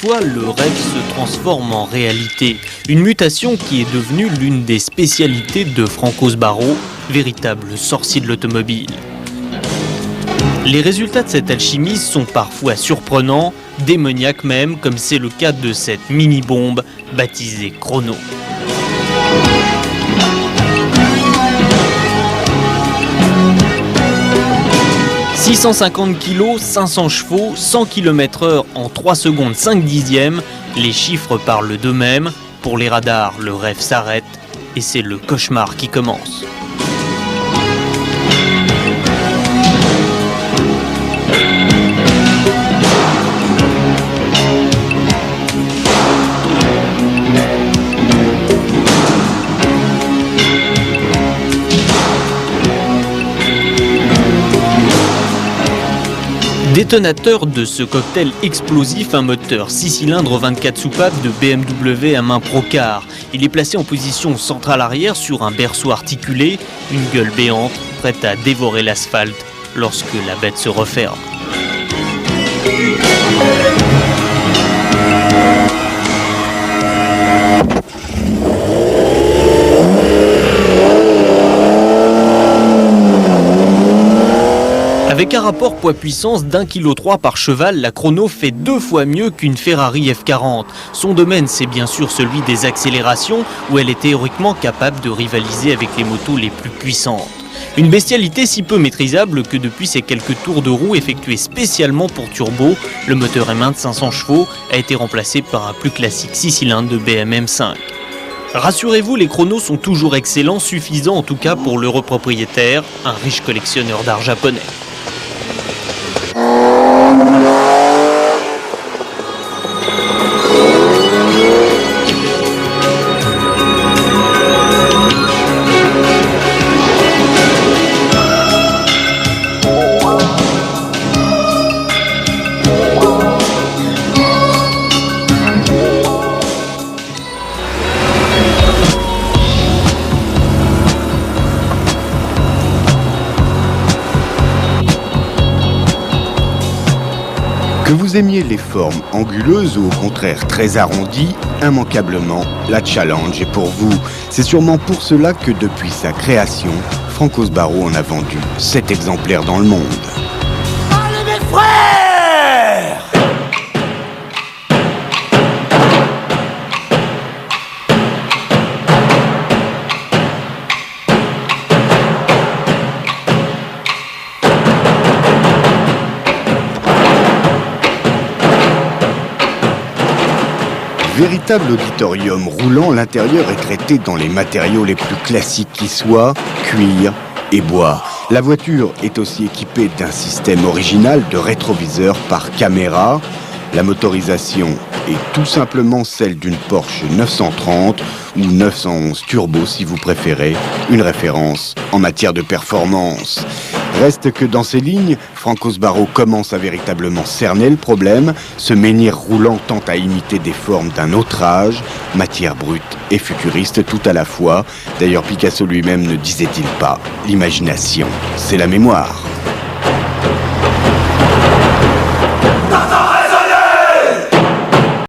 Parfois, le rêve se transforme en réalité. Une mutation qui est devenue l'une des spécialités de Franco Sbarro, véritable sorcier de l'automobile. Les résultats de cette alchimie sont parfois surprenants, démoniaques même, comme c'est le cas de cette mini-bombe baptisée Chrono. « 650 kg, 500 chevaux, 100 km/h en 3 secondes 5 dixièmes, les chiffres parlent d'eux-mêmes. Pour les radars, le rêve s'arrête et c'est le cauchemar qui commence. Détonateur de ce cocktail explosif, un moteur 6 cylindres 24 soupapes de BMW M1 Procar. Il est placé en position centrale arrière sur un berceau articulé, une gueule béante, prête à dévorer l'asphalte lorsque la bête se referme. Avec un rapport poids-puissance d'1,3 kg par cheval, la Chrono fait 2 fois mieux qu'une Ferrari F40. Son domaine, c'est bien sûr celui des accélérations, où elle est théoriquement capable de rivaliser avec les motos les plus puissantes. Une bestialité si peu maîtrisable que depuis ses quelques tours de roue effectués spécialement pour turbo, le moteur M1 de 500 chevaux a été remplacé par un plus classique 6 cylindres de BMW M5. Rassurez-vous, les chronos sont toujours excellents, suffisants en tout cas pour l'heureux propriétaire, un riche collectionneur d'art japonais. Que vous aimiez les formes anguleuses ou au contraire très arrondies, immanquablement, la Challenge est pour vous. C'est sûrement pour cela que depuis sa création, Franco Sbarro en a vendu 7 exemplaires dans le monde. Allez mes frères! Véritable auditorium roulant, l'intérieur est traité dans les matériaux les plus classiques qui soient, cuir et bois. La voiture est aussi équipée d'un système original de rétroviseur par caméra. La motorisation est tout simplement celle d'une Porsche 930 ou 911 Turbo si vous préférez, une référence en matière de performance. Reste que dans ces lignes, Franco Sbarro commence à véritablement cerner le problème. Ce menhir roulant tend à imiter des formes d'un autre âge, matière brute et futuriste tout à la fois. D'ailleurs, Picasso lui-même ne disait-il pas, l'imagination, c'est la mémoire.